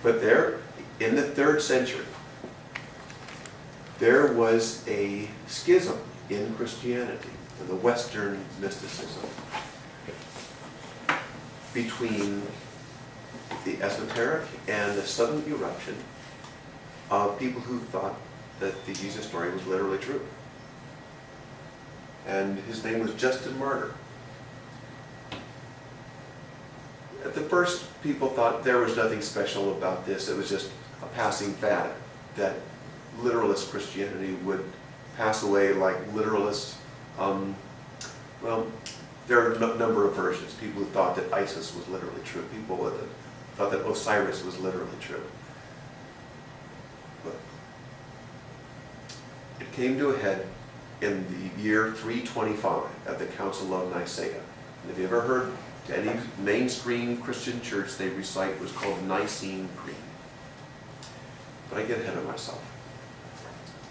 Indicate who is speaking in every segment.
Speaker 1: But there, in the 3rd century, there was a schism in Christianity, in the Western mysticism, between the esoteric and the sudden eruption of people who thought that the Jesus story was literally true. And his name was Justin Martyr. At the first, people thought there was nothing special about this. It was just a passing fad, that literalist Christianity would pass away like literalist. Well, there are a number of versions. People who thought that Isis was literally true. People who thought that Osiris was literally true. But it came to a head in the year 325 at the Council of Nicaea. And if you ever heard any mainstream Christian church, they recite what's called the Nicene Creed. But I get ahead of myself.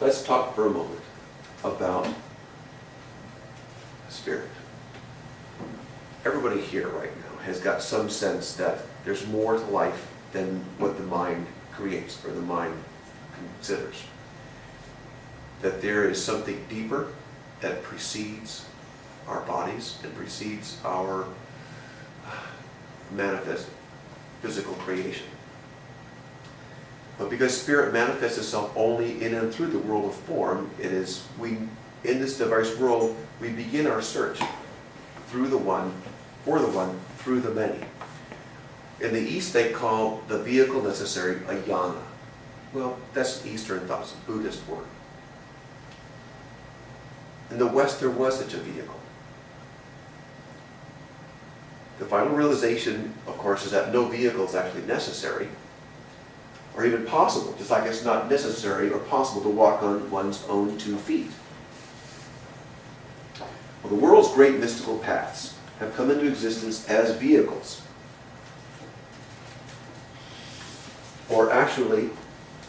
Speaker 1: Let's talk for a moment about spirit. Everybody here right now has got some sense that there's more to life than what the mind creates or the mind considers. That there is something deeper that precedes our bodies and precedes our manifest physical creation. But because spirit manifests itself only in and through the world of form, it is in this diverse world we begin our search through the one, for the one, through the many. In the East they call the vehicle necessary a yana. Well, that's an Eastern thought, it's a Buddhist word. In the West there was such a vehicle. The final realization, of course, is that no vehicle is actually necessary or even possible, just like it's not necessary or possible to walk on one's own 2 feet. Well, the world's great mystical paths have come into existence as vehicles, or actually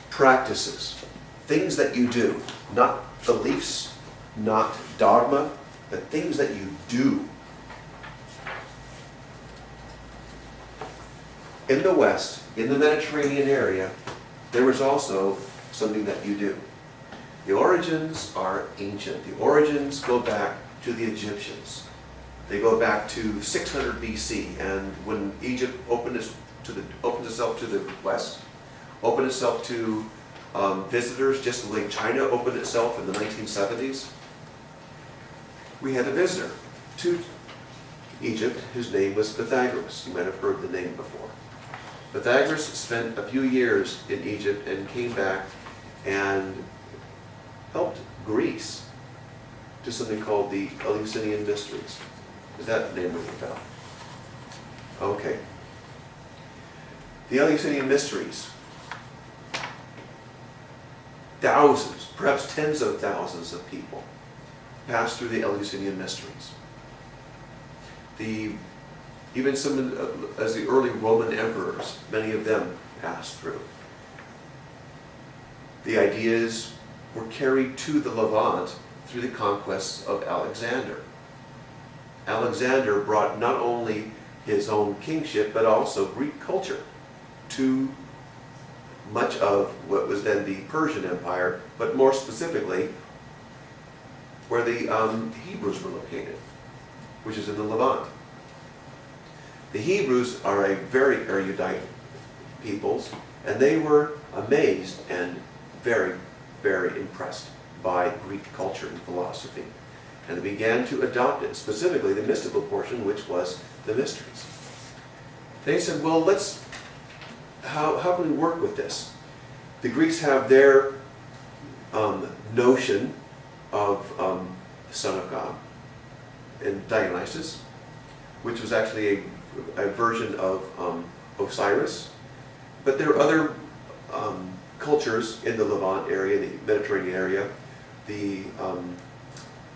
Speaker 1: practices, things that you do, not beliefs, not dogma, but things that you do. In the West, in the Mediterranean area, there was also something that you do. The origins are ancient. The origins go back to the Egyptians. They go back to 600 BC, and when Egypt opened itself to the West, opened itself to visitors, just like China opened itself in the 1970s, we had a visitor to Egypt whose name was Pythagoras. You might have heard the name before. Pythagoras spent a few years in Egypt and came back and helped Greece to something called the Eleusinian Mysteries. Does that name ring a bell? Okay. The Eleusinian Mysteries. Thousands, perhaps tens of thousands of people passed through the Eleusinian Mysteries. Even some, as the early Roman emperors, many of them passed through. The ideas were carried to the Levant through the conquests of Alexander. Alexander brought not only his own kingship, but also Greek culture to much of what was then the Persian Empire, but more specifically, where the Hebrews were located, which is in the Levant. The Hebrews are a very erudite peoples, and they were amazed and very, very impressed by Greek culture and philosophy. And they began to adopt it, specifically the mystical portion, which was the mysteries. They said, well, how can we work with this? The Greeks have their notion of the Son of God in Dionysus, which was actually a version of Osiris. But there are other cultures in the Levant area, the Mediterranean area. The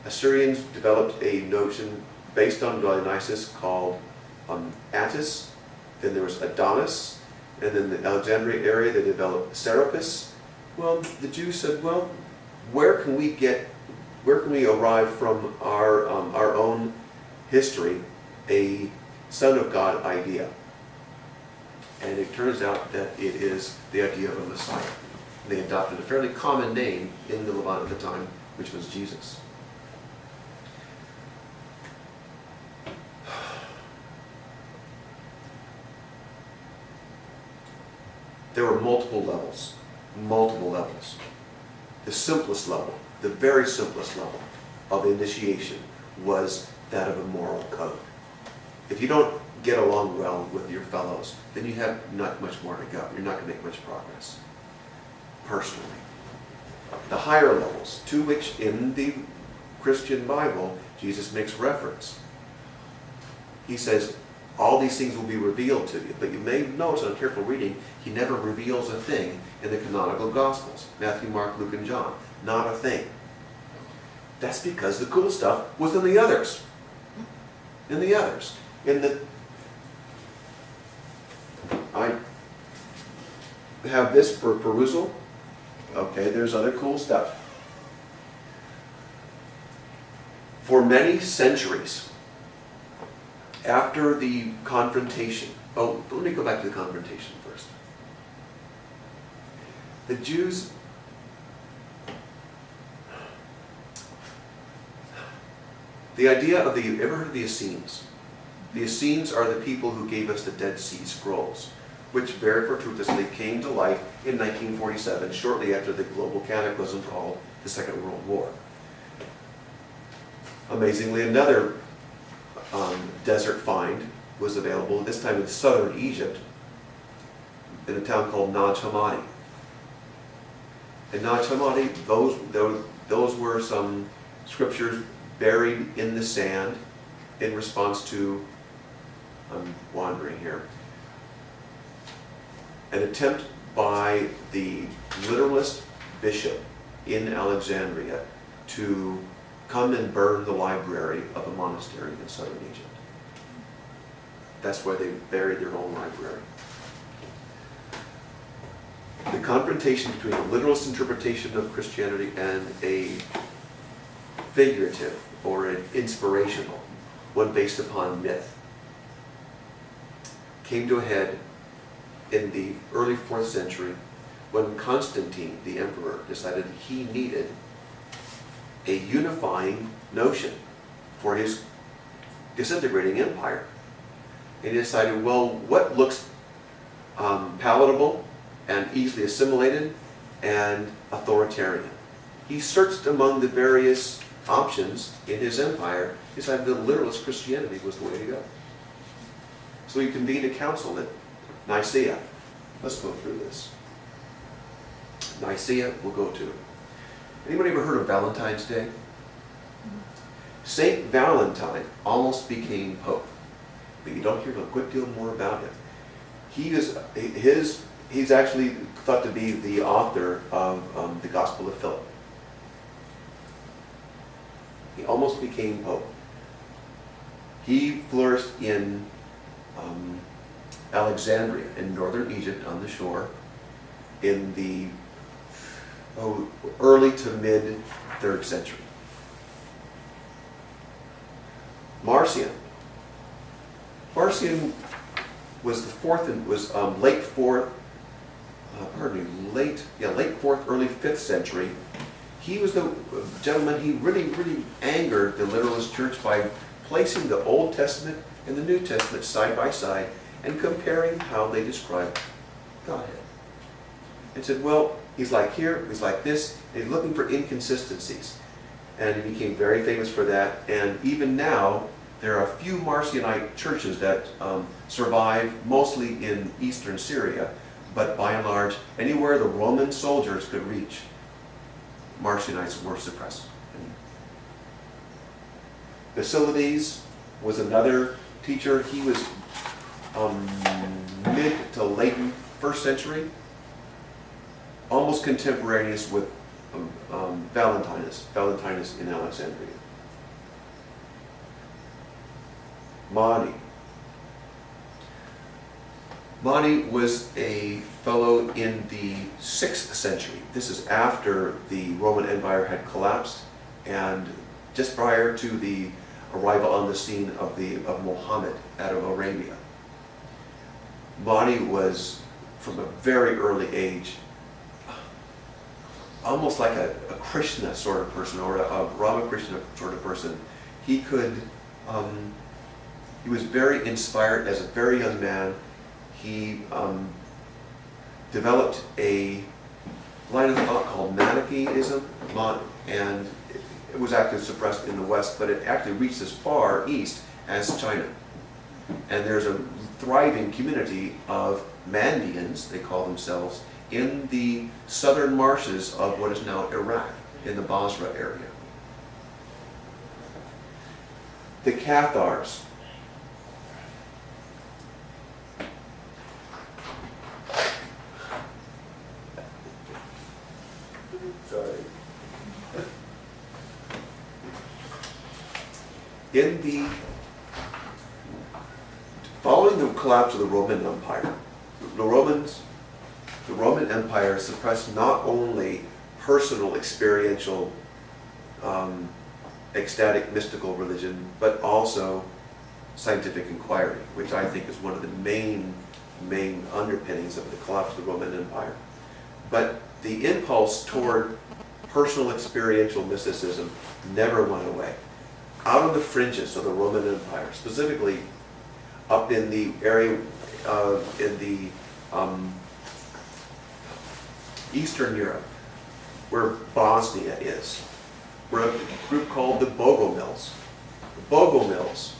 Speaker 1: Assyrians developed a notion based on Dionysus called Attis. Then there was Adonis. And then the Alexandria area, they developed Serapis. Well, the Jews said, well, where can we arrive from our own history a Son of God idea? And it turns out that it is the idea of a Messiah. They adopted a fairly common name in the Levant at the time, which was Jesus. There were multiple levels. The simplest level, the very simplest level of initiation was that of a moral code. If you don't get along well with your fellows, then you have not much more to go. You're not going to make much progress, personally. The higher levels, to which in the Christian Bible, Jesus makes reference. He says, all these things will be revealed to you. But you may notice on careful reading, he never reveals a thing in the canonical Gospels. Matthew, Mark, Luke, and John. Not a thing. That's because the cool stuff was in the others. I have this for perusal. Okay, there's other cool stuff. For many centuries, after the confrontation, let me go back to the confrontation first. The Jews, the idea of you ever heard of the Essenes? The Essenes are the people who gave us the Dead Sea Scrolls, which very fortuitously came to light in 1947, shortly after the global cataclysm called the Second World War. Amazingly, another desert find was available, this time in southern Egypt, in a town called Nag Hammadi. In Nag Hammadi, those were some scriptures buried in the sand in response to, I'm wandering here, an attempt by the literalist bishop in Alexandria to come and burn the library of a monastery in southern Egypt. That's where they buried their own library. The confrontation between a literalist interpretation of Christianity and a figurative or an inspirational, one based upon myth, came to a head in the early 4th century when Constantine, the emperor, decided he needed a unifying notion for his disintegrating empire. And he decided, well, what looks palatable and easily assimilated and authoritarian? He searched among the various options in his empire, decided that literalist Christianity was the way to go. So he convened a council at Nicaea. Let's go through this. Nicaea, we'll go to. Anybody ever heard of Valentine's Day? Saint Valentine almost became Pope, but you don't hear a good deal more about him. He's actually thought to be the author of the Gospel of Philip. He almost became Pope. He flourished in Alexandria, in northern Egypt, on the shore, in the early to mid 3rd century. Marcion was the fourth and was late 4th, early 5th century. He was the gentleman. He really angered the literalist church by placing the Old Testament and the New Testament side by side and comparing how they describe Godhead. And said, well, he's like here, he's like this, and he's looking for inconsistencies. And he became very famous for that. And even now, there are a few Marcionite churches that survive, mostly in eastern Syria, but by and large, anywhere the Roman soldiers could reach, Marcionites were suppressed. Basilides was another teacher. He was mid to late 1st century, almost contemporaneous with Valentinus in Alexandria. Mani was a fellow in the 6th century. This is after the Roman Empire had collapsed and just prior to the arrival on the scene of Muhammad out of Arabia. Mahdi was, from a very early age, almost like a Krishna sort of person, or a Ramakrishna sort of person. He could, he was very inspired as a very young man. He developed a line of thought called Manichaeism, and it was actually suppressed in the West, but it actually reached as far east as China. And there's a thriving community of Mandeans, they call themselves, in the southern marshes of what is now Iraq, in the Basra area. The Cathars. Sorry. Following the collapse of the Roman Empire, the Roman Empire suppressed not only personal, experiential, ecstatic, mystical religion, but also scientific inquiry, which I think is one of the main underpinnings of the collapse of the Roman Empire. But the impulse toward personal, experiential mysticism never went away. Out on the fringes of the Roman Empire, specifically up in the area in the Eastern Europe, where Bosnia is, were a group called the Bogomils. The Bogomils,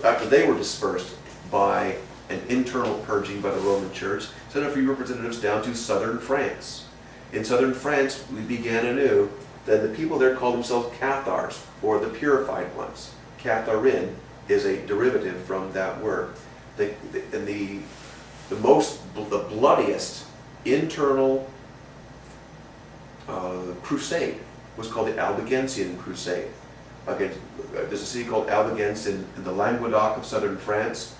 Speaker 1: after they were dispersed by an internal purging by the Roman Church, sent a few representatives down to southern France. In southern France, we began anew. Then the people there called themselves Cathars, or the purified ones. Catharin is a derivative from that word. The bloodiest internal crusade was called the Albigensian Crusade. There's a city called Albigense in the Languedoc of southern France,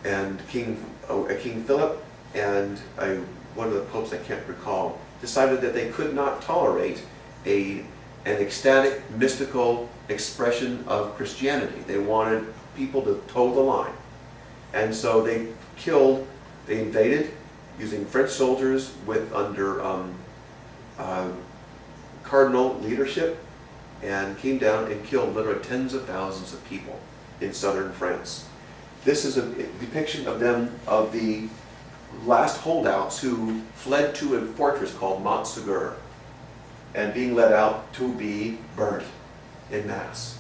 Speaker 1: and King Philip and one of the popes, I can't recall, decided that they could not tolerate an ecstatic, mystical expression of Christianity. They wanted people to toe the line. And so they invaded using French soldiers under cardinal leadership, and came down and killed literally tens of thousands of people in southern France. This is a depiction of the last holdouts who fled to a fortress called Montsegur, and being led out to be burnt in mass.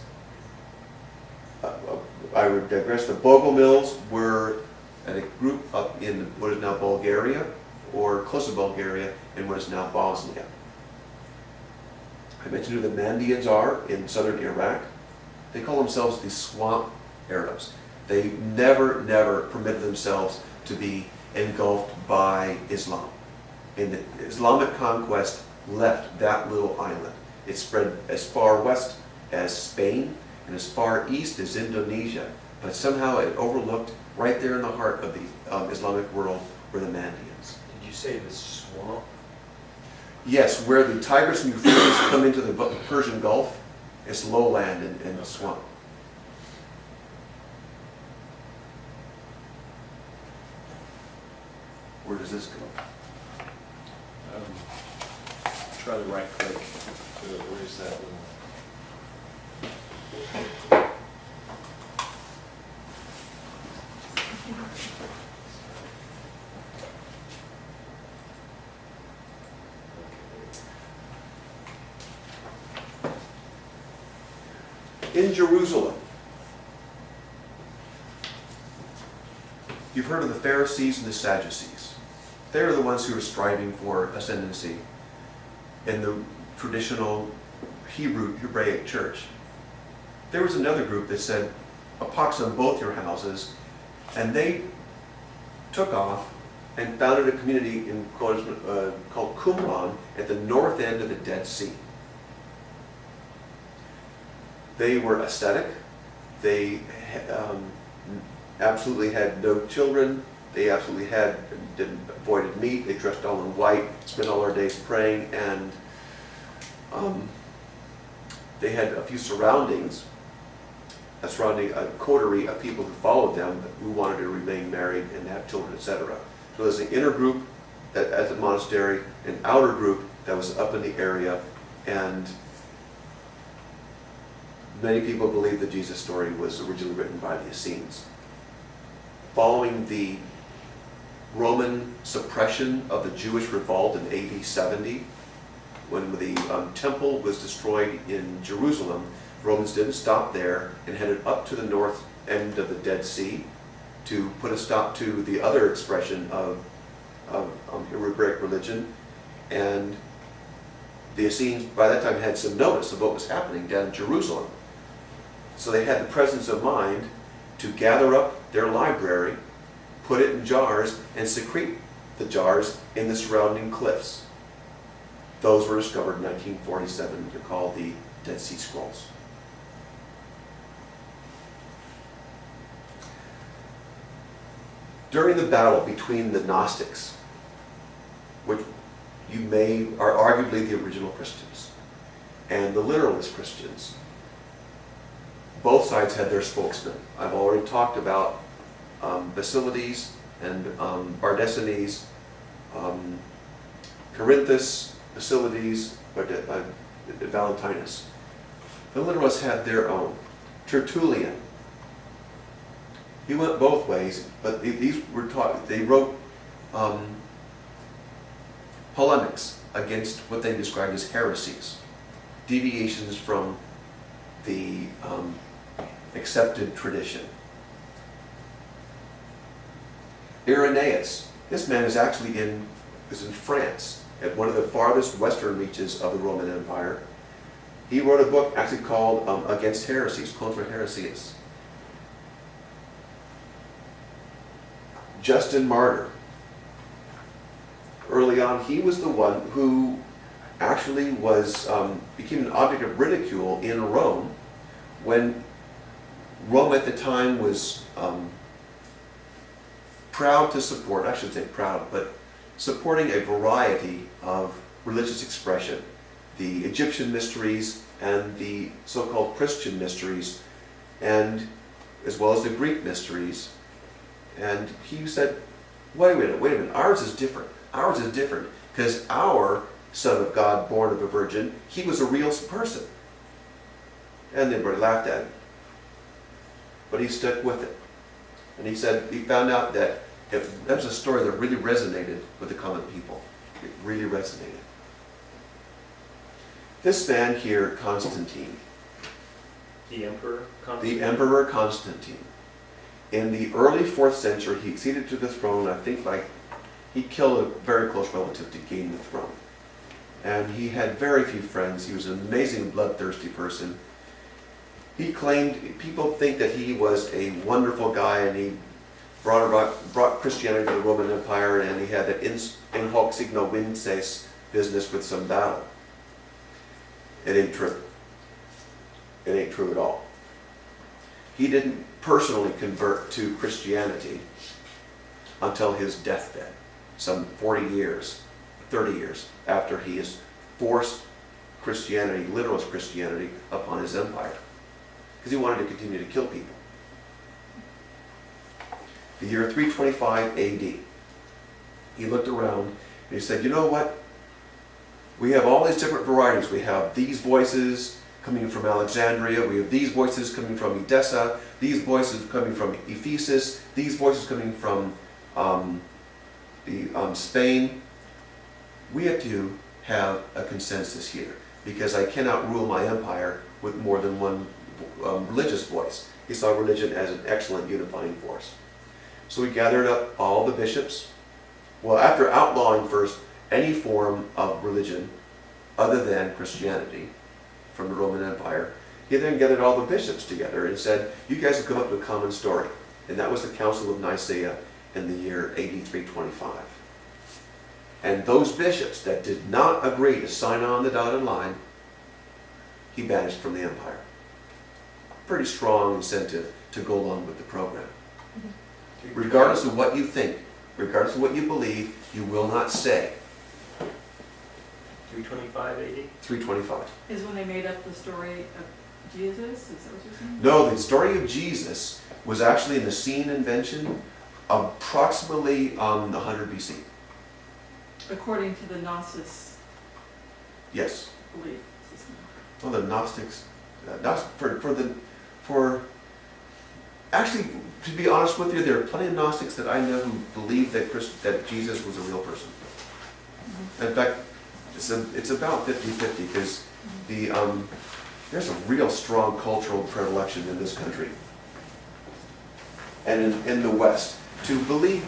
Speaker 1: I would digress. The Bogomils were a group up in what is now Bulgaria, or close to Bulgaria, in what is now Bosnia. I mentioned who the Mandeans are in southern Iraq. They call themselves the swamp Arabs. They never permitted themselves to be engulfed by Islam. And the Islamic conquest left that little island. It spread as far west as Spain and as far east as Indonesia, but somehow it overlooked right there in the heart of the Islamic world were the Mandeans.
Speaker 2: Did you say the swamp?
Speaker 1: Yes, where the Tigris and Euphrates come into the Persian Gulf, it's lowland and swamp. Where does this go?
Speaker 2: Try the right click. Where is that little?
Speaker 1: In Jerusalem, you've heard of the Pharisees and the Sadducees. They're the ones who are striving for ascendancy in the traditional Hebraic church. There was another group that said, "A pox on both your houses," and they took off and founded a community called Qumran at the north end of the Dead Sea. They were ascetic. They absolutely had no children. They absolutely avoided meat. They dressed all in white, spent all their days praying, and they had a few surroundings surrounding a coterie of people who followed them, who wanted to remain married and have children, etc. So there's an inner group at the monastery, an outer group that was up in the area, and many people believe the Jesus story was originally written by the Essenes. Following the Roman suppression of the Jewish revolt in AD 70, when the temple was destroyed in Jerusalem, Romans didn't stop there and headed up to the north end of the Dead Sea to put a stop to the other expression of Hebraic religion. And the Essenes by that time had some notice of what was happening down in Jerusalem. So they had the presence of mind to gather up their library, put it in jars, and secrete the jars in the surrounding cliffs. Those were discovered in 1947. They're called the Dead Sea Scrolls. During the battle between the Gnostics, which are arguably the original Christians, and the literalist Christians, both sides had their spokesmen. I've already talked about Basilides and Bardesanes, Corinthus, Basilides, Valentinus. The literalists had their own. Tertullian. He went both ways, but these were taught. They wrote polemics against what they described as heresies, deviations from the accepted tradition. Irenaeus. This man is actually in France, at one of the farthest western reaches of the Roman Empire. He wrote a book actually called Against Heresies, Contra Heresias. Justin Martyr. Early on, he was the one who actually became an object of ridicule in Rome when Rome at the time was proud to support, I shouldn't say proud, but supporting a variety of religious expression. The Egyptian mysteries and the so-called Christian mysteries, and as well as the Greek mysteries. And he said, wait a minute, ours is different. Ours is different because our Son of God, born of a virgin, he was a real person. And everybody laughed at him. But he stuck with it. And he said, he found out that if that was a story that really resonated with the common people. It really resonated. This man here, Constantine.
Speaker 2: The Emperor Constantine?
Speaker 1: The Emperor Constantine. In the early 4th century, he acceded to the throne. I think he killed a very close relative to gain the throne. And he had very few friends. He was an amazing bloodthirsty person. He claimed, people think that he was a wonderful guy and he brought Christianity to the Roman Empire, and he had that in hoc signo vinces business with some battle. It ain't true. It ain't true at all. He didn't personally convert to Christianity until his deathbed, some 40 years, 30 years after he has forced Christianity, literalist Christianity, upon his empire. Because he wanted to continue to kill people. The year 325 AD, he looked around and he said, you know what? We have all these different varieties. We have these voices coming from Alexandria. We have these voices coming from Edessa. These voices coming from Ephesus. These voices coming from Spain. We have to have a consensus here because I cannot rule my empire with more than one religious voice. He saw religion as an excellent unifying force. So he gathered up all the bishops. Well, after outlawing first any form of religion other than Christianity from the Roman Empire, he then gathered all the bishops together and said, you guys have come up with a common story. And that was the Council of Nicaea in the year AD 325. And those bishops that did not agree to sign on the dotted line, he banished from the empire. Pretty strong incentive to go along with the program. Regardless of what you think, regardless of what you believe, you will not say.
Speaker 2: 325 AD?
Speaker 1: 325.
Speaker 3: Is when they made up the story Jesus, is that what you're saying?
Speaker 1: No, the story of Jesus was actually in the scene invention approximately 100 BC.
Speaker 3: According to the Gnosis
Speaker 1: Yes.
Speaker 3: belief system.
Speaker 1: Well, the Gnostics, actually, to be honest with you, there are plenty of Gnostics that I know who believe that Jesus was a real person. In fact, it's about 50-50 because there's a real strong cultural predilection in this country and in the West to believe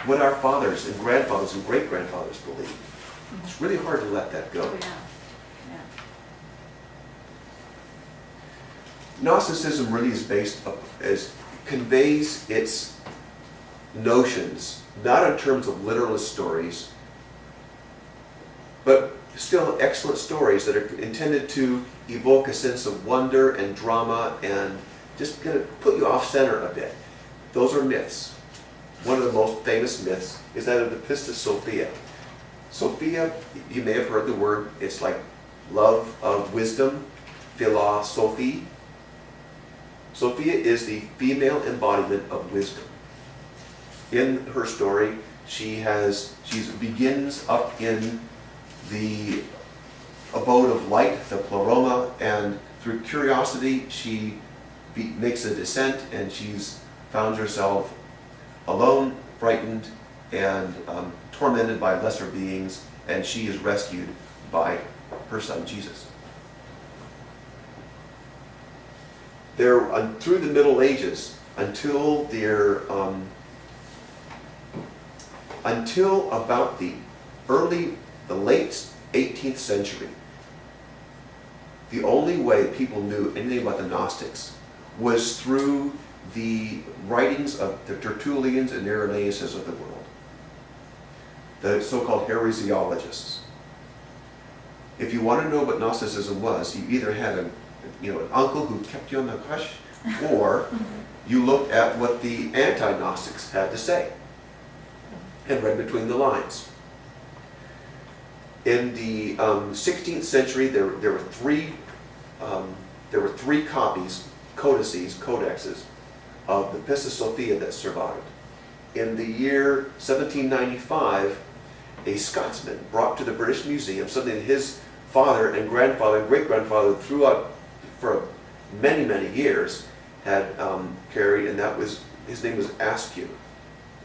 Speaker 1: what our fathers and grandfathers and great-grandfathers believed. It's really hard to let that go.
Speaker 3: Oh, yeah. Yeah.
Speaker 1: Gnosticism really is conveys its notions, not in terms of literalist stories, but still excellent stories that are intended to evoke a sense of wonder and drama and just kind of put you off center a bit. Those are myths. One of the most famous myths is that of the Pistis Sophia. Sophia, you may have heard the word, it's like love of wisdom, philosophy. Sophia is the female embodiment of wisdom. In her story, she begins up in the abode of light, the pleroma, and through curiosity, she makes a descent, and she's found herself alone, frightened, and tormented by lesser beings, and she is rescued by her son Jesus. Through the Middle Ages, until about the late 18th century, the only way people knew anything about the Gnostics was through the writings of the Tertullians and Irenaeus of the world, the so-called heresiologists. If you want to know what Gnosticism was, you either had an uncle who kept you on the hush, or you looked at what the anti-Gnostics had to say and read between the lines. In the 16th century, there were three copies, codexes, of the Pistis Sophia that survived. In the year 1795, a Scotsman brought to the British Museum something that his father and grandfather and great-grandfather throughout for many, many years had carried, and his name was Askew.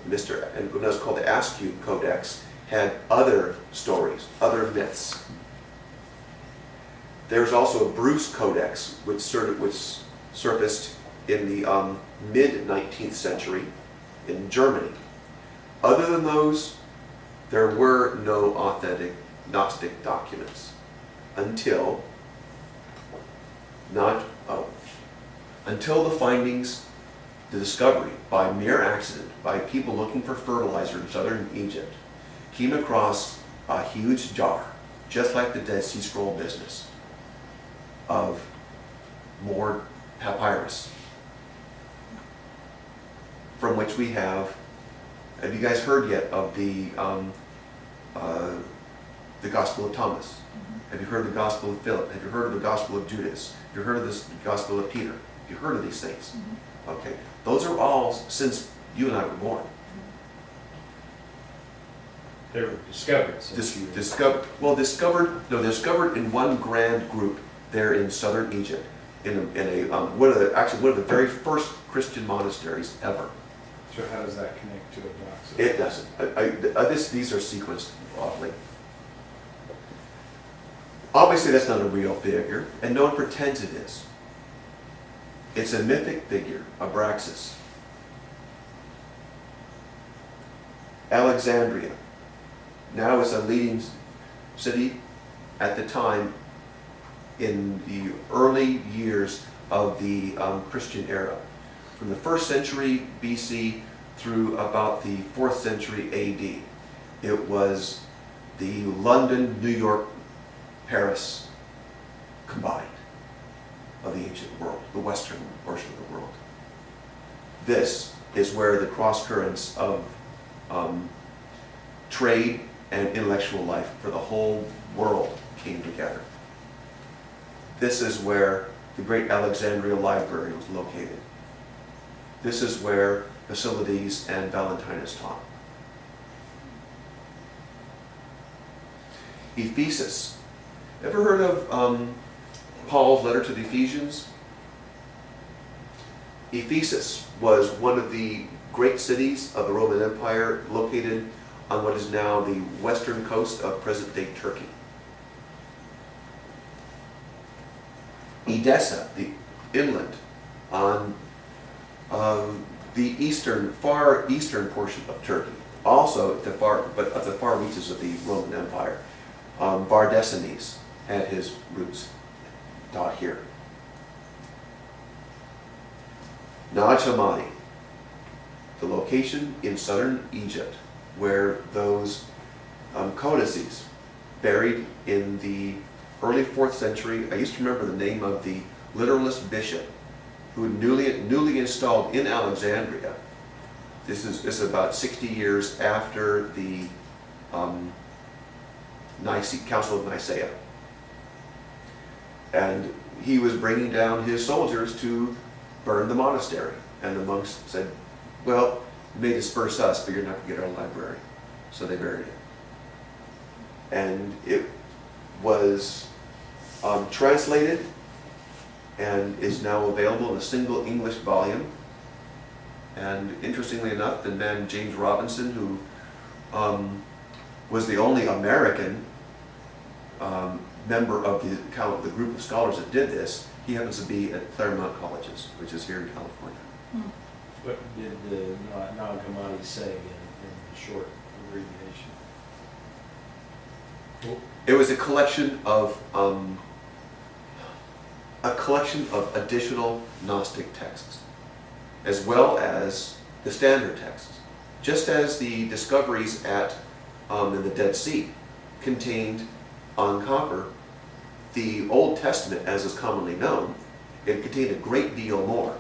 Speaker 1: And what was called the Askew Codex had other stories, other myths. There's also a Bruce Codex, which surfaced in the mid-19th century in Germany. Other than those, there were no authentic Gnostic documents until the findings, the discovery by mere accident, by people looking for fertilizer in southern Egypt, came across a huge jar, just like the Dead Sea Scroll business, of more papyrus, from which we have you guys heard yet of the Gospel of Thomas? Have you heard of the Gospel of Philip? Have you heard of the Gospel of Judas? Have you heard of the Gospel of Peter? Have you heard of these things? Okay, those are all since you and I were born.
Speaker 2: They were discovered.
Speaker 1: Discovered in one grand group there in southern Egypt, in one of the very first Christian monasteries ever.
Speaker 2: So how does that connect to a box?
Speaker 1: It doesn't. These are sequenced oddly. Obviously, that's not a real figure, and no one pretends it is. It's a mythic figure, Abraxas. Alexandria, now is a leading city at the time in the early years of the Christian era. From the 1st century BC through about the 4th century AD. It was the London, New York, Paris combined of the ancient world, the western portion of the world. This is where the cross currents of trade and intellectual life for the whole world came together. This is where the great Alexandria Library was located. This is where Basilides and Valentinus taught. Ephesus. Ever heard of Paul's letter to the Ephesians? Ephesus was one of the great cities of the Roman Empire, located on what is now the western coast of present-day Turkey. Edessa, the inland, on the far eastern portion of Turkey, also at the far reaches of the Roman Empire. Bardesanes had his roots taught here. Nag Hammadi, the location in southern Egypt where those codices buried in the early 4th century. I used to remember the name of the literalist bishop who newly installed in Alexandria. This is about 60 years after the Council of Nicaea. And he was bringing down his soldiers to burn the monastery. And the monks said, well, you may disperse us, but you're not going to get our library. So they buried it. And it was translated and is now available in a single English volume. And interestingly enough, the man James Robinson, who was the only American member of the group of scholars that did this, he happens to be at Claremont Colleges, which is here in California.
Speaker 2: What did the Nag Hammadi say in the short abbreviation?
Speaker 1: It was a collection of additional Gnostic texts, as well as the standard texts. Just as the discoveries in the Dead Sea contained on copper the Old Testament as is commonly known, it contained a great deal more.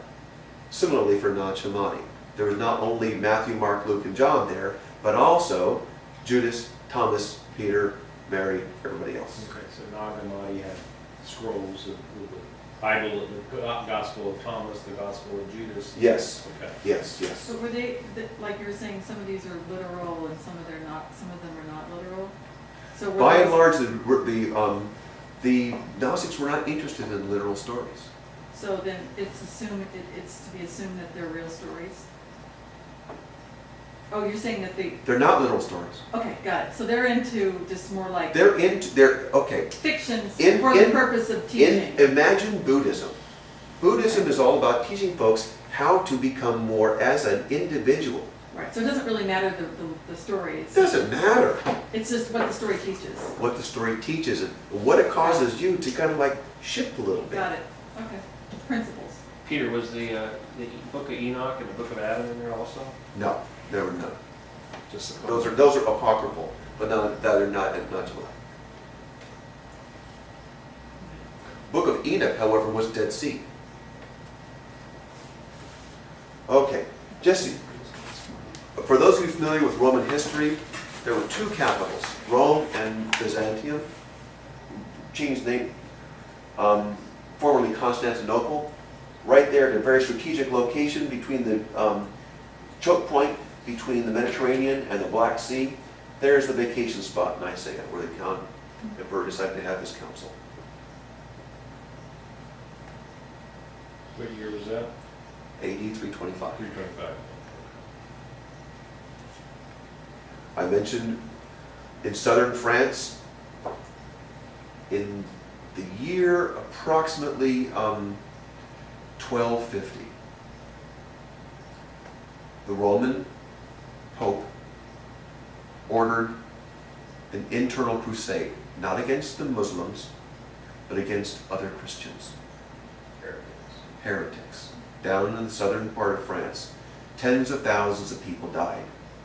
Speaker 1: Similarly for Nag Hammadi, there was not only Matthew, Mark, Luke, and John there, but also Judas, Thomas, Peter, Mary, everybody else.
Speaker 2: Okay, so Nag Hammadi had scrolls of the Bible, the Gospel of Thomas, the Gospel of Judas.
Speaker 1: Yes.
Speaker 2: Okay.
Speaker 1: Yes, yes.
Speaker 3: So were they, like you were saying, some of these are literal and some of them are not literal? So were
Speaker 1: By and
Speaker 3: those-
Speaker 1: large, the Gnostics were not interested in literal stories.
Speaker 3: So then it's to be assumed that they're real stories? Oh, you're saying that
Speaker 1: They're not literal stories.
Speaker 3: okay, got it. So they're into just more like
Speaker 1: Okay.
Speaker 3: fictions
Speaker 1: In-
Speaker 3: for the
Speaker 1: in-
Speaker 3: purpose of teaching.
Speaker 1: Imagine Buddhism. Buddhism is all about teaching folks how to become more as an individual.
Speaker 3: Right, so it doesn't really matter the story.
Speaker 1: It doesn't matter
Speaker 3: It's just what the story teaches.
Speaker 1: what the story teaches and what it causes you to kind of like shift a little bit.
Speaker 3: Got it, okay. Principles.
Speaker 2: Peter, was the Book of Enoch and the Book of Adam in there also?
Speaker 1: No, there were none.
Speaker 2: Just
Speaker 1: Those are apocryphal, but they're not July. Book of Enoch, however, was Dead Sea. Okay, Jesse, for those of you familiar with Roman history, there were two capitals, Rome and Byzantium, changed name, formerly Constantinople, right there at a very strategic location between the choke point between the Mediterranean and the Black Sea. There's the vacation spot in Nicaea where the emperor decided to have his council.
Speaker 2: What year was that?
Speaker 1: AD 325.
Speaker 2: 325.
Speaker 1: I mentioned in southern France, in the year approximately 1250, the Roman Pope ordered an internal crusade, not against the Muslims, but against other Christians, heretics, down in the southern part of France. Tens of thousands of people died,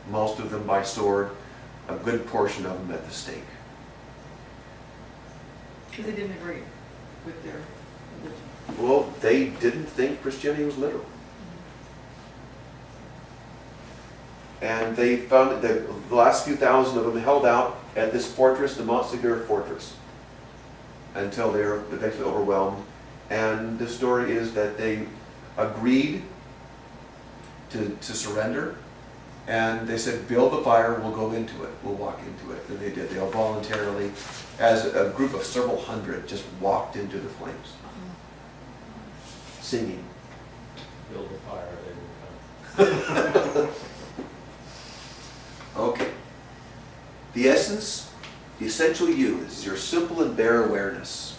Speaker 1: most of them by sword, a good portion of them at the stake.
Speaker 3: Because they didn't agree with their religion.
Speaker 1: Well, they didn't think Christianity was literal. And they found that the last few thousand of them held out at this fortress, the Montségur fortress, until they were eventually overwhelmed And the story is that they agreed to surrender, and they said, build the fire, we'll go into it, we'll walk into it. And they did. They all voluntarily, as a group of several hundred, just walked into the flames, singing.
Speaker 2: Build a fire, they will come.
Speaker 1: Okay. The essence, the essential you is your simple and bare awareness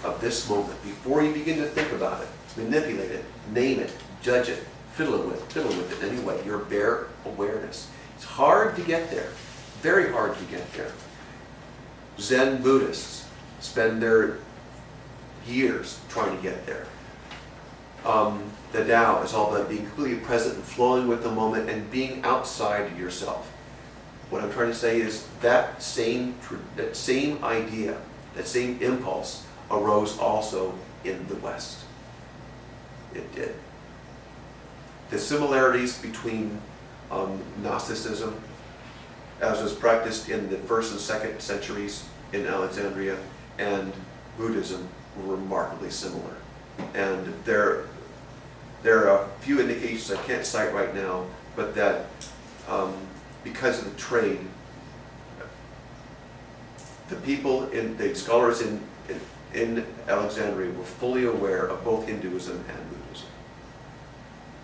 Speaker 1: of this moment. Before you begin to think about it, manipulate it, name it, judge it, fiddle with it anyway, your bare awareness. It's hard to get there, very hard to get there. Zen Buddhists spend their years trying to get there. The Tao is all about being completely present and flowing with the moment and being outside of yourself. What I'm trying to say is that same idea, that same impulse arose also in the West. It did. The similarities between Gnosticism, as was practiced in the 1st and 2nd centuries in Alexandria, and Buddhism were remarkably similar. And there are a few indications I can't cite right now, but that because of the trade, the scholars in Alexandria were fully aware of both Hinduism and Buddhism,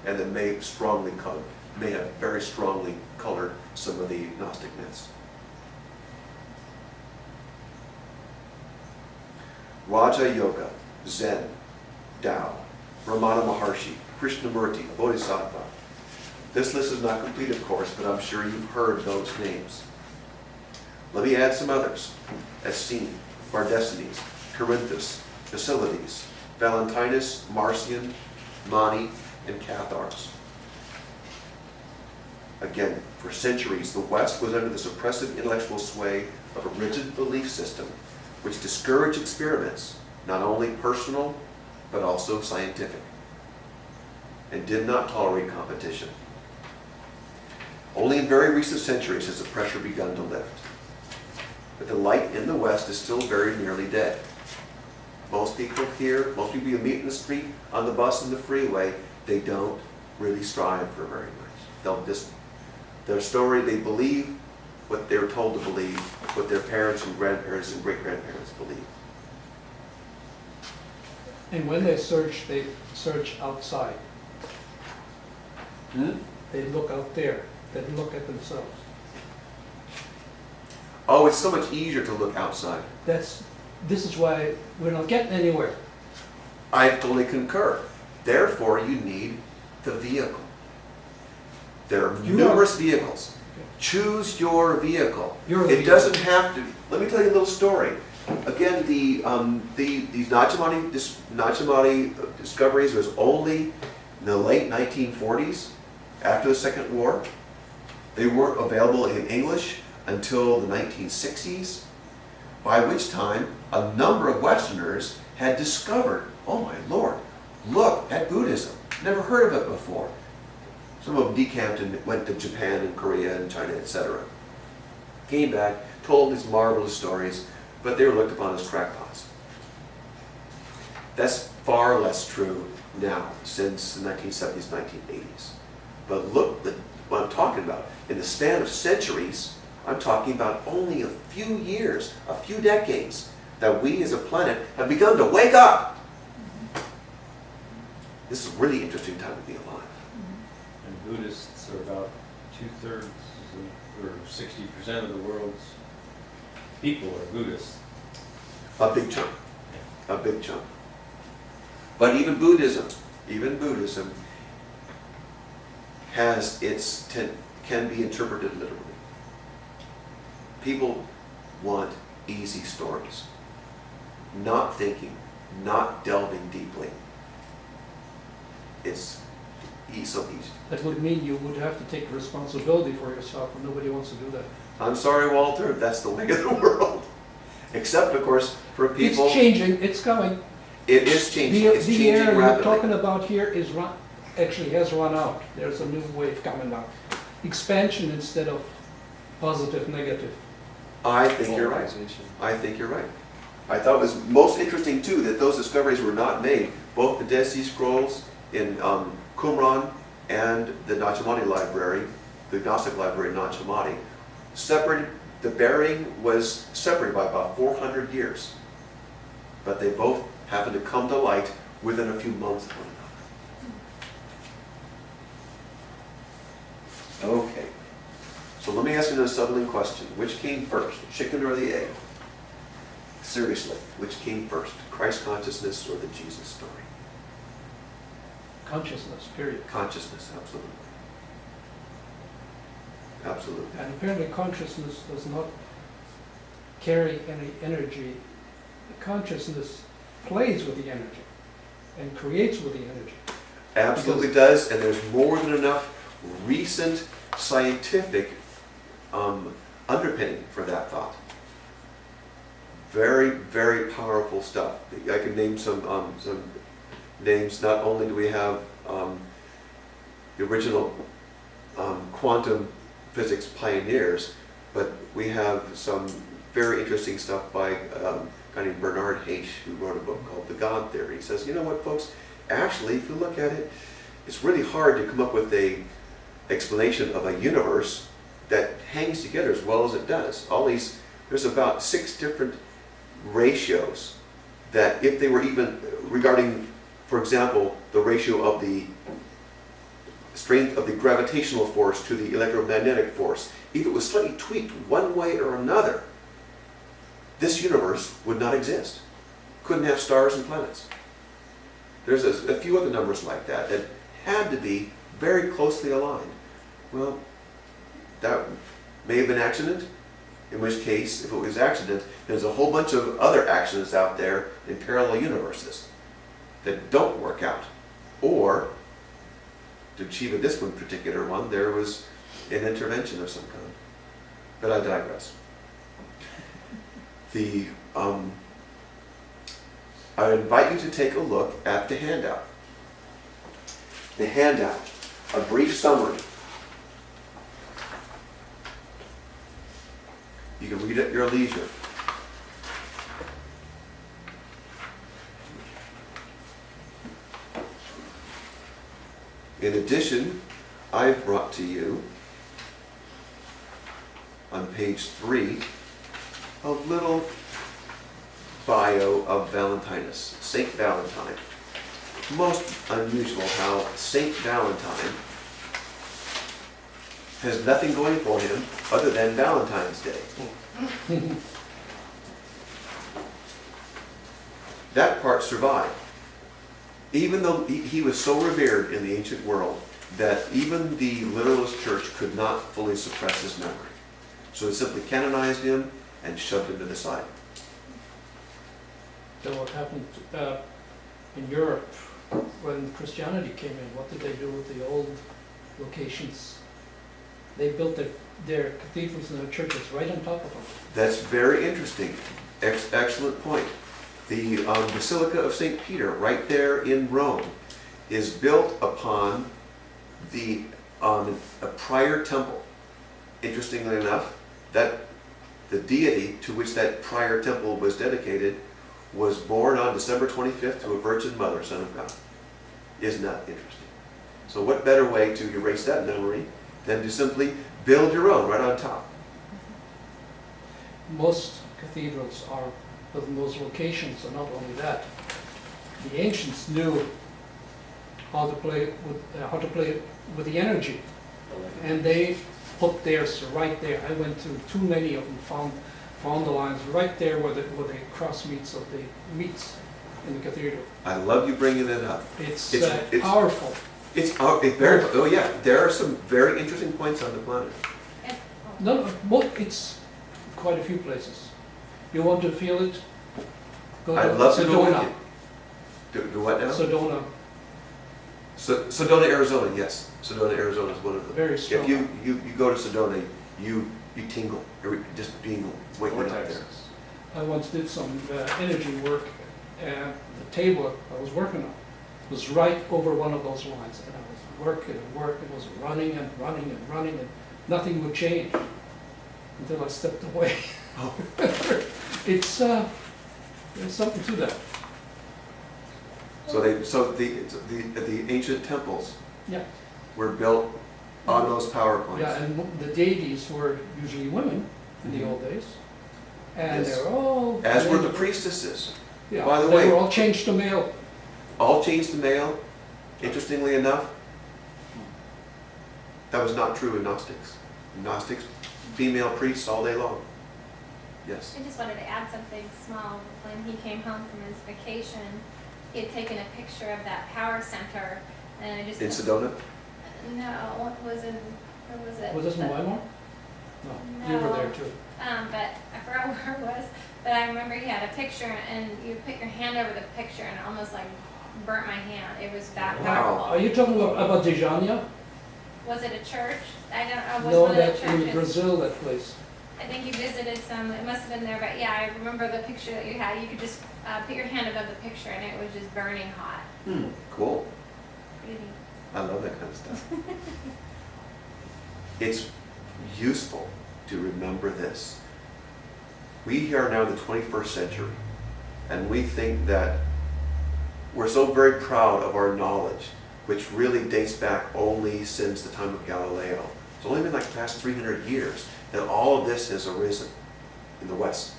Speaker 1: and that may have very strongly colored some of the Gnostic myths. Raja Yoga, Zen, Tao, Ramana Maharshi, Krishnamurti, Bodhisattva. This list is not complete, of course, but I'm sure you've heard those names. Let me add some others. Essene, Bardesines, Corinthus, Basilides, Valentinus, Marcion, Mani, and Cathars. Again, for centuries, the West was under this oppressive intellectual sway of a rigid belief system which discouraged experiments, not only personal, but also scientific, and did not tolerate competition. Only in very recent centuries has the pressure begun to lift. But the light in the West is still very nearly dead. Most people you meet in the street, on the bus, and the freeway, they don't really strive for very much. Their story, they believe what they're told to believe, what their parents and grandparents and great-grandparents believe.
Speaker 4: And when they search outside. They look out there, they look at themselves.
Speaker 1: Oh, it's so much easier to look outside.
Speaker 4: This is why we're not getting anywhere.
Speaker 1: I totally concur. Therefore, you need the vehicle. There are numerous vehicles. Choose your vehicle. It doesn't have to. Let me tell you a little story. Again, these Nachimani discoveries was only in the late 1940s, after the Second War. They weren't available in English until the 1960s, by which time a number of Westerners had discovered, oh my Lord, look at Buddhism. Never heard of it before. Some of them decamped and went to Japan and Korea and China, etc. Came back, told these marvelous stories, but they were looked upon as crackpots. That's far less true now, since the 1970s, 1980s. But look at what I'm talking about. In the span of centuries, I'm talking about only a few years, a few decades, that we as a planet have begun to wake up. This is a really interesting time to be alive.
Speaker 2: And Buddhists are about 2/3 or 60% of the world's people are Buddhists.
Speaker 1: A big chunk. A big chunk. But even Buddhism has can be interpreted literally. People want easy stories. Not thinking, not delving deeply. It's so easy.
Speaker 4: That would mean you would have to take responsibility for yourself, and nobody wants to do that.
Speaker 1: I'm sorry, Walter, that's the way of the world. Except, of course, for people.
Speaker 4: It's changing, it's coming.
Speaker 1: It is changing. It's
Speaker 4: The
Speaker 1: changing
Speaker 4: air you're
Speaker 1: rapidly.
Speaker 4: talking about here actually has run out. There's a new wave coming up. Expansion instead of positive, negative.
Speaker 1: I think you're right.
Speaker 5: Polarization.
Speaker 1: I think you're right. I thought it was most interesting too that those discoveries were not made. Both the Dead Sea Scrolls in Qumran and the Nag Hammadi library, the Gnostic library in Nag Hammadi, separated. The bearing was separated by about 400 years, but they both happened to come to light within a few months of one another. Okay, so let me ask you a subtling question. Which came first, the chicken or the egg? Seriously, which came first, Christ consciousness or the Jesus story?
Speaker 4: Consciousness, period.
Speaker 1: Consciousness, absolutely. Absolutely.
Speaker 4: And apparently consciousness does not carry any energy. Consciousness plays with the energy and creates with the energy.
Speaker 1: Absolutely does, and there's more than enough recent scientific underpinning for that thought. Very, very powerful stuff. I can name some names. Not only do we have the original quantum physics pioneers, but we have some very interesting stuff by a guy named Bernard Haisch, who wrote a book called The God Theory. He says, you know what, folks, actually, if you look at it, it's really hard to come up with a explanation of a universe that hangs together as well as it does. There's about 6 different ratios that if they were even regarding, for example, the ratio of the strength of the gravitational force to the electromagnetic force, if it was slightly tweaked one way or another, this universe would not exist. Couldn't have stars and planets. There's a few other numbers like that that had to be very closely aligned. Well, that may have been accident, in which case, if it was accident, there's a whole bunch of other accidents out there in parallel universes that don't work out. Or, to achieve this one particular one, there was an intervention of some kind. But I digress. I invite you to take a look at the handout. The handout, a brief summary. You can read it at your leisure. In addition, I've brought to you, on page 3, a little bio of Valentinus, Saint Valentine. Most unusual how Saint Valentine has nothing going for him other than Valentine's Day. That part survived. Even though he was so revered in the ancient world that even the literalist church could not fully suppress his memory. So it simply canonized him and shoved him to the side.
Speaker 4: So what happened in Europe when Christianity came in? What did they do with the old locations? They built their cathedrals and their churches right on top of them.
Speaker 1: That's very interesting. Excellent point. The Basilica of St. Peter, right there in Rome, is built upon a prior temple. Interestingly enough, that the deity to which that prior temple was dedicated was born on December 25th to a Virgin Mother, Son of God. Isn't that interesting? So what better way to erase that memory than to simply build your own right on top?
Speaker 4: Most cathedrals are built in those locations, and not only that, the ancients knew how to play with the energy, and they put theirs right there. I went to too many of them, found the lines right there where the cross meets of the meets in the cathedral.
Speaker 1: I love you bringing that up.
Speaker 4: It's powerful.
Speaker 1: Oh yeah, there are some very interesting points on the planet.
Speaker 4: It's quite a few places. You want to feel it? Go to
Speaker 1: I'd love to go with
Speaker 4: Sedona.
Speaker 1: you. Do what now?
Speaker 4: Sedona,
Speaker 1: Sedona, Arizona, yes. Sedona, Arizona is one of them.
Speaker 4: very strong.
Speaker 1: If you go to Sedona, you tingle. Just being waking up there.
Speaker 2: Vortexes.
Speaker 4: I once did some energy work, and the table I was working on was right over one of those lines, and I was working and working. It was running and running and running, and nothing would change until I stepped away.
Speaker 1: Oh.
Speaker 4: It's There's something to that.
Speaker 1: So the ancient temples
Speaker 4: Yeah.
Speaker 1: were built on those power points.
Speaker 4: Yeah, and the deities were usually women in the
Speaker 1: Mhm.
Speaker 4: old days. And
Speaker 1: Yes.
Speaker 4: they were all.
Speaker 1: As were the priestesses,
Speaker 4: Yeah,
Speaker 1: by the
Speaker 4: they
Speaker 1: way.
Speaker 4: were all changed to male.
Speaker 1: all changed to male. Interestingly enough, that was not true in Gnostics. Gnostics, female priests all day long. Yes.
Speaker 5: I just wanted to add something small. When he came home from his vacation, he had taken a picture of that power center, and I just...
Speaker 1: In Sedona?
Speaker 5: No, what was in, where was it?
Speaker 4: Was this in Weimar? No, you were
Speaker 5: No.
Speaker 4: there too.
Speaker 5: But I forgot where it was, but I remember he had a picture, and you put your hand over the picture, and it almost like burnt my hand. It was that
Speaker 1: Wow.
Speaker 5: powerful.
Speaker 4: Are you talking about Dejania?
Speaker 5: Was it a church? I don't know, it was
Speaker 4: No,
Speaker 5: one of the
Speaker 4: that in
Speaker 5: churches.
Speaker 4: Brazil, that place.
Speaker 5: I think you visited some, it must have been there, but yeah, I remember the picture that you had. You could just put your hand above the picture and it was just burning hot.
Speaker 1: Cool.
Speaker 5: Pretty neat.
Speaker 1: I love that kind of stuff. It's useful to remember this. We are now in the 21st century, and we think that we're so very proud of our knowledge, which really dates back only since the time of Galileo. It's only been like the past 300 years that all of this has arisen in the West.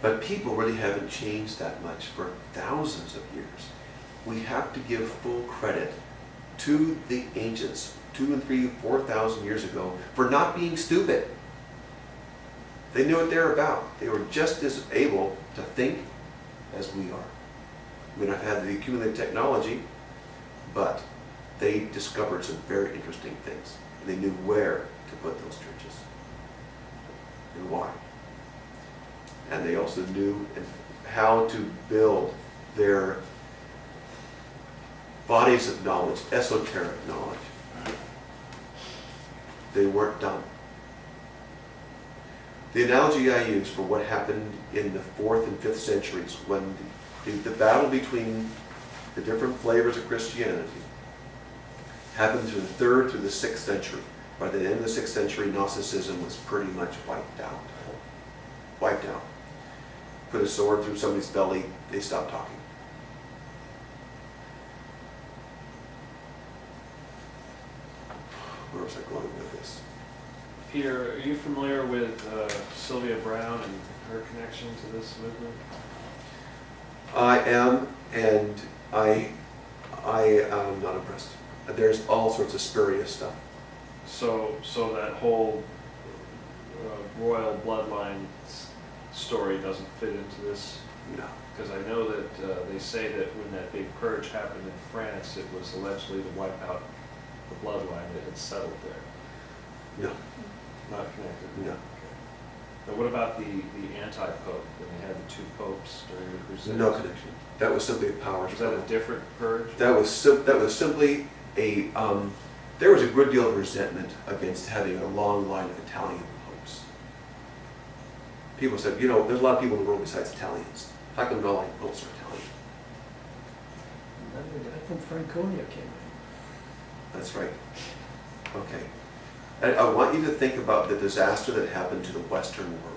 Speaker 1: But people really haven't changed that much for thousands of years. We have to give full credit to the ancients, 2,000 and 3,000, 4,000 years ago, for not being stupid. They knew what they were about. They were just as able to think as we are. We may not have the accumulated technology, but they discovered some very interesting things. And they knew where to put those churches and why. And they also knew how to build their bodies of knowledge, esoteric knowledge. They weren't dumb. The analogy I use for what happened in the 4th and 5th centuries, when the battle between the different flavors of Christianity happened through the 3rd through the 6th century. By the end of the 6th century, Gnosticism was pretty much wiped out. Wiped out. Put a sword through somebody's belly, they stopped talking. Where was I going with this?
Speaker 6: Peter, are you familiar with Sylvia Brown and her connection to this movement?
Speaker 1: I am, and I am not impressed. There's all sorts of spurious stuff.
Speaker 6: So that whole royal bloodline story doesn't fit into this?
Speaker 1: No.
Speaker 6: Because I know that they say that when that big purge happened in France, it was allegedly to wipe out the bloodline that had settled there.
Speaker 1: No.
Speaker 6: Not connected?
Speaker 1: No.
Speaker 6: Now what about the anti-pope, when they had the 2 popes during the Crusades?
Speaker 1: No connection. That was simply a power
Speaker 6: Was that
Speaker 1: struggle.
Speaker 6: a different purge?
Speaker 1: That was simply a, there was a good deal of resentment against having a long line of Italian popes. People said, you know, there's a lot of people in the world besides Italians. How come all like popes are Italian?
Speaker 4: And then the guy from Franconia came in.
Speaker 1: That's right. Okay. And I want you to think about the disaster that happened to the Western world.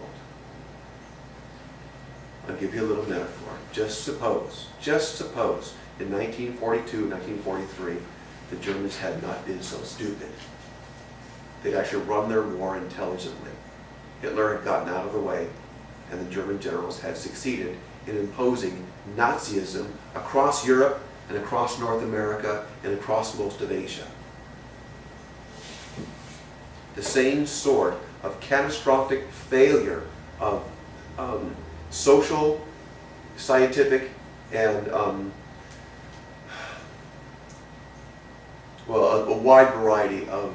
Speaker 1: I'll give you a little metaphor. Just suppose, in 1942, 1943, the Germans had not been so stupid. They'd actually run their war intelligently. Hitler had gotten out of the way, and the German generals had succeeded in imposing Nazism across Europe and across North America and across most of Asia. The same sort of catastrophic failure of social, scientific, and a wide variety of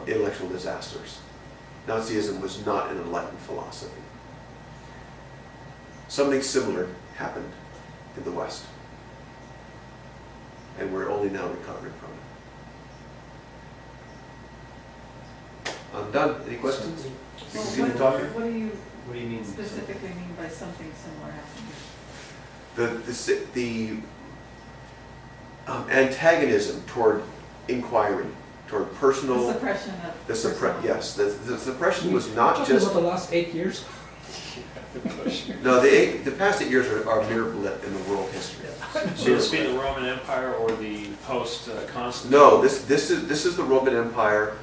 Speaker 1: intellectual disasters. Nazism was not an enlightened philosophy. Something similar happened in the West, and we're only now recovering from it. I'm done. Any questions?
Speaker 3: Well,
Speaker 1: Continue
Speaker 3: what
Speaker 1: talking.
Speaker 3: what do you
Speaker 2: What do you mean?
Speaker 3: specifically mean by something similar happening?
Speaker 1: The antagonism toward inquiry, toward personal.
Speaker 3: The suppression of.
Speaker 1: Yes, the suppression was
Speaker 4: We're
Speaker 1: not
Speaker 4: talking
Speaker 1: just.
Speaker 4: about the last 8 years.
Speaker 1: No, the past 8 years are mere blip in the world history.
Speaker 6: So this be the Roman Empire or the post Constantine?
Speaker 1: No, this is the Roman Empire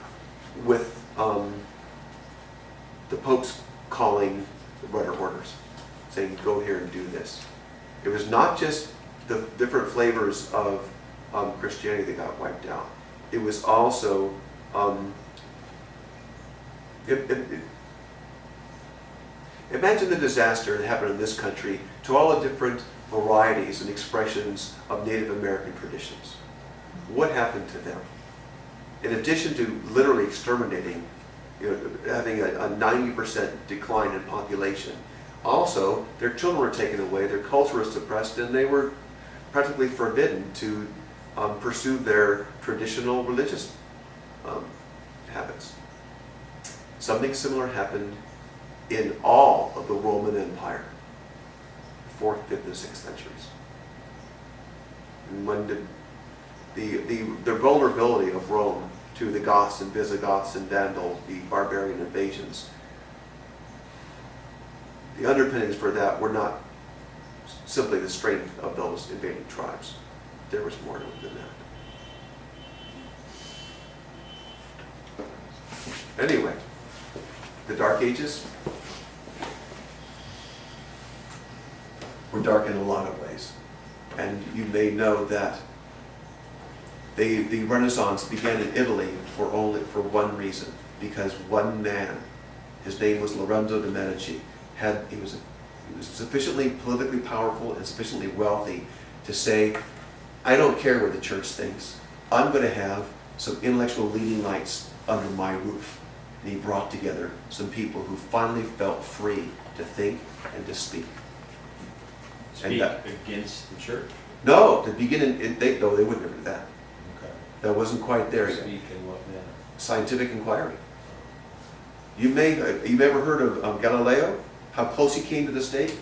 Speaker 1: with the popes calling the brother orders, saying go here and do this. It was not just the different flavors of Christianity that got wiped out. It was also imagine the disaster that happened in this country to all the different varieties and expressions of Native American traditions. What happened to them? In addition to literally exterminating, having a 90% decline in population, also their children were taken away, their culture was suppressed, and they were practically forbidden to pursue their traditional religious habits. Something similar happened in all of the Roman Empire, 4th, 5th, and 6th centuries. And when did the vulnerability of Rome to the Goths and Visigoths and Vandals, the barbarian invasions, the underpinnings for that were not simply the strength of those invading tribes. There was more to it than that. Anyway, the Dark Ages were dark in a lot of ways. And you may know that the Renaissance began in Italy for one reason, because one man, his name was Lorenzo de' Medici, he was sufficiently politically powerful and sufficiently wealthy to say, I don't care what the church thinks. I'm going to have some intellectual leading lights under my roof. And he brought together some people who finally felt free to think and to speak.
Speaker 2: Speak against the church?
Speaker 1: No, to begin they wouldn't ever do that.
Speaker 2: Okay.
Speaker 1: That wasn't quite there yet.
Speaker 2: Speak in what manner?
Speaker 1: Scientific inquiry. You've ever heard of Galileo? How close he came to the stake?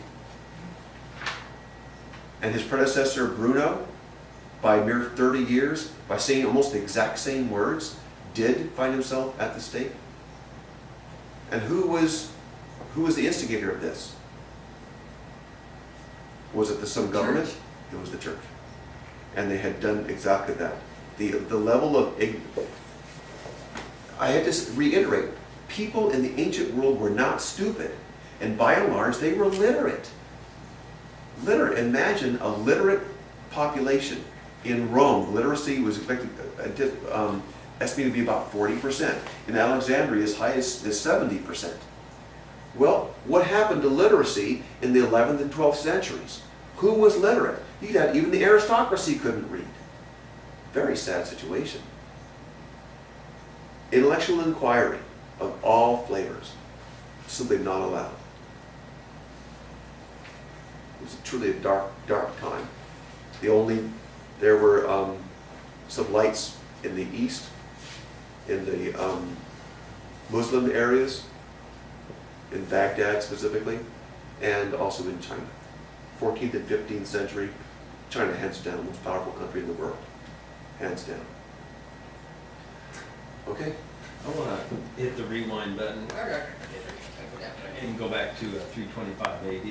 Speaker 1: And his predecessor Bruno, by mere 30 years, by saying almost the exact same words, did find himself at the stake. And who was the instigator of this? Was it some government?
Speaker 3: Church.
Speaker 1: It was the church. And they had done exactly that. The level of I had to reiterate, people in the ancient world were not stupid. And by and large, they were literate. Imagine a literate population. In Rome, literacy was estimated to be about 40%. In Alexandria, as high as 70%. Well, what happened to literacy in the 11th and 12th centuries? Who was literate? Even the aristocracy couldn't read. Very sad situation. Intellectual inquiry of all flavors, simply not allowed. It was truly a dark, dark time. There were some lights in the east, in the Muslim areas, in Baghdad specifically, and also in China. 14th and 15th century, China hands down, the most powerful country in the world. Hands down. Okay?
Speaker 2: I want to hit the rewind button and go back to 325 AD.